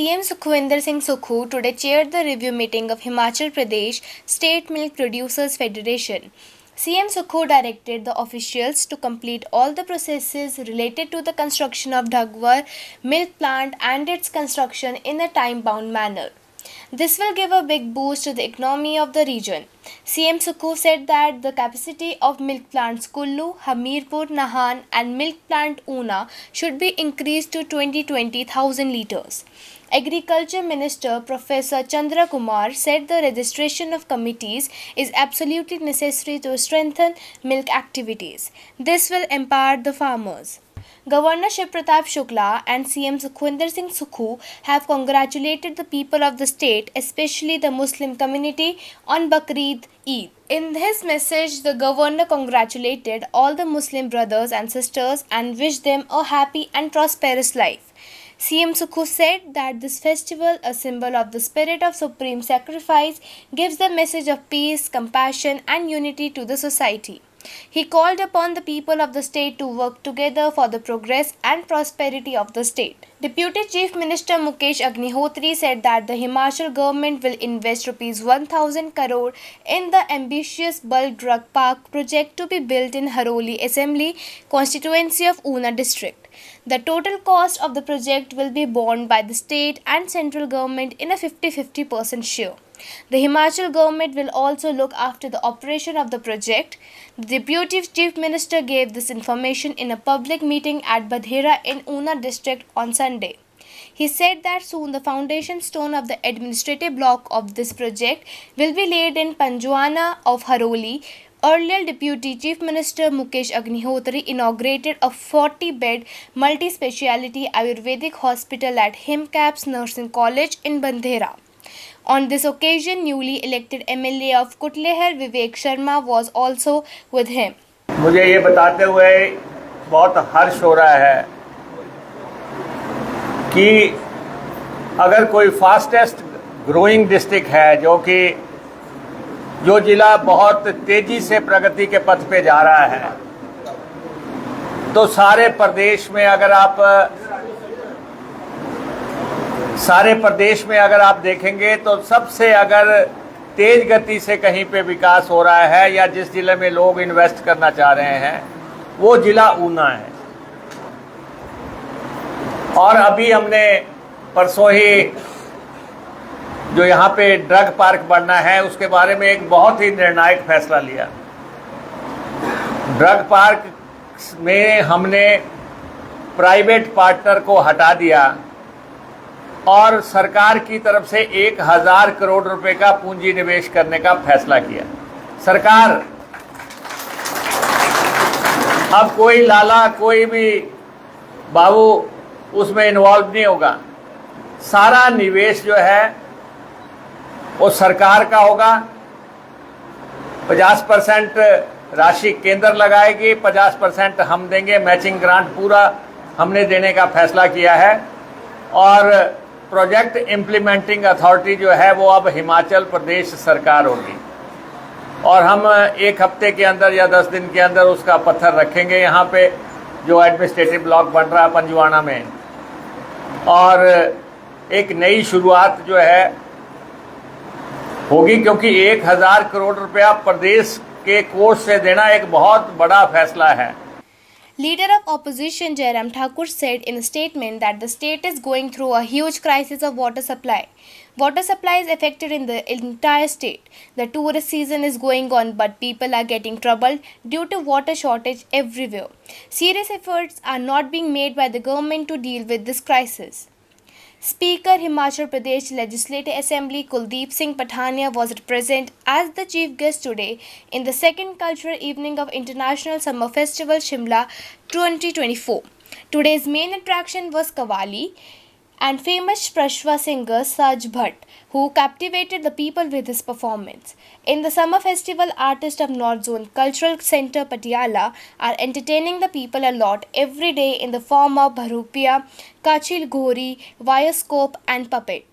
CM Sukhwinder Singh Sukhu today chaired the review meeting of Himachal Pradesh State Milk Producers Federation. CM Sukhu directed the officials to complete all the processes related to the construction of Dhagwar milk plant and its construction in a time-bound manner. This will give a big boost to the economy of the region. CM Sukhu said that the capacity of milk plants Kullu, Hamirpur, Nahan and milk plant Una should be increased to 20,000 litres. Agriculture Minister Professor Chandra Kumar said the registration of committees is absolutely necessary to strengthen milk activities. This will empower the farmers. Governor Shiv Pratap Shukla and CM Sukhwinder Singh Sukhu have congratulated the people of the state, especially the Muslim community, on Bakrid Eid. In his message, the governor congratulated all the Muslim brothers and sisters and wished them a happy and prosperous life. CM Sukhu said that this festival, a symbol of the spirit of supreme sacrifice, gives the message of peace, compassion and unity to the society. He called upon the people of the state to work together for the progress and prosperity of the state. Deputy Chief Minister Mukesh Agnihotri said that the Himachal government will invest Rs 1,000 crore in the ambitious bulk drug park project to be built in Haroli Assembly constituency of Una district. The total cost of the project will be borne by the state and central government in a 50-50% share. The Himachal government will also look after the operation of the project. The Deputy Chief Minister gave this information in a public meeting at Badhera in Una district on Sunday. He said that soon the foundation stone of the administrative block of this project will be laid in Panjwana of Haroli. Earlier, Deputy Chief Minister Mukesh Agnihotri inaugurated a 40-bed multi-speciality Ayurvedic hospital at Himcaps Nursing College in Bandhera. On this occasion, newly elected MLA of Kutleher Vivek Sharma was also with him. मुझे ये बताते हुए बहुत हर्ष हो रहा है कि अगर कोई फास्टेस्ट ग्रोइंग डिस्ट्रिक्ट है जो जिला बहुत तेजी से प्रगति के पथ पे जा रहा है, तो सारे प्रदेश में अगर आप देखेंगे तो सबसे अगर तेज गति से कहीं पे विकास हो रहा है या जिस जिले में लोग इन्वेस्ट करना चाह रहे हैं वो जिला ऊना है। और अभी हमने परसों ही जो यहाँ पे ड्रग पार्क बनना है उसके बारे में एक बहुत ही निर्णायक फैसला लिया। ड्रग पार्क में हमने प्राइवेट पार्टनर को हटा दिया और सरकार की तरफ से 1,000 करोड़ रुपए का पूंजी निवेश करने का फैसला किया। सरकार अब कोई लाला कोई भी बाबू उसमें इन्वॉल्व नहीं होगा। सारा निवेश जो है वो सरकार का होगा। 50% राशि केंद्र लगाएगी, 50% हम देंगे। मैचिंग ग्रांट पूरा हमने देने का फैसला किया है और प्रोजेक्ट इम्प्लीमेंटिंग अथॉरिटी जो है वो अब हिमाचल प्रदेश सरकार होगी और हम एक हफ्ते के अंदर या 10 दिन के अंदर उसका पत्थर रखेंगे यहाँ पे जो एडमिनिस्ट्रेटिव ब्लॉक बन रहा है पंजवाना में। और एक नई शुरुआत जो है होगी, क्योंकि 1,000 करोड़ रुपया प्रदेश के कोष से देना एक बहुत बड़ा फैसला है। Leader of opposition Jairam Thakur said in a statement that the state is going through a huge crisis of water supply. Water supply is affected in the entire state. The tourist season is going on, but people are getting troubled due to water shortage everywhere. Serious efforts are not being made by the government to deal with this crisis. Speaker Himachal Pradesh Legislative Assembly Kuldeep Singh Pathania was present as the chief guest today in the second cultural evening of International Summer Festival Shimla 2024. Today's main attraction was Qawwali and famous Prashva singer Saj Bhatt, who captivated the people with his performance. In the summer festival, artists of North Zone Cultural Centre Patiala are entertaining the people a lot every day in the form of Bharupia, Kachil Ghori, Vioscope and Puppet.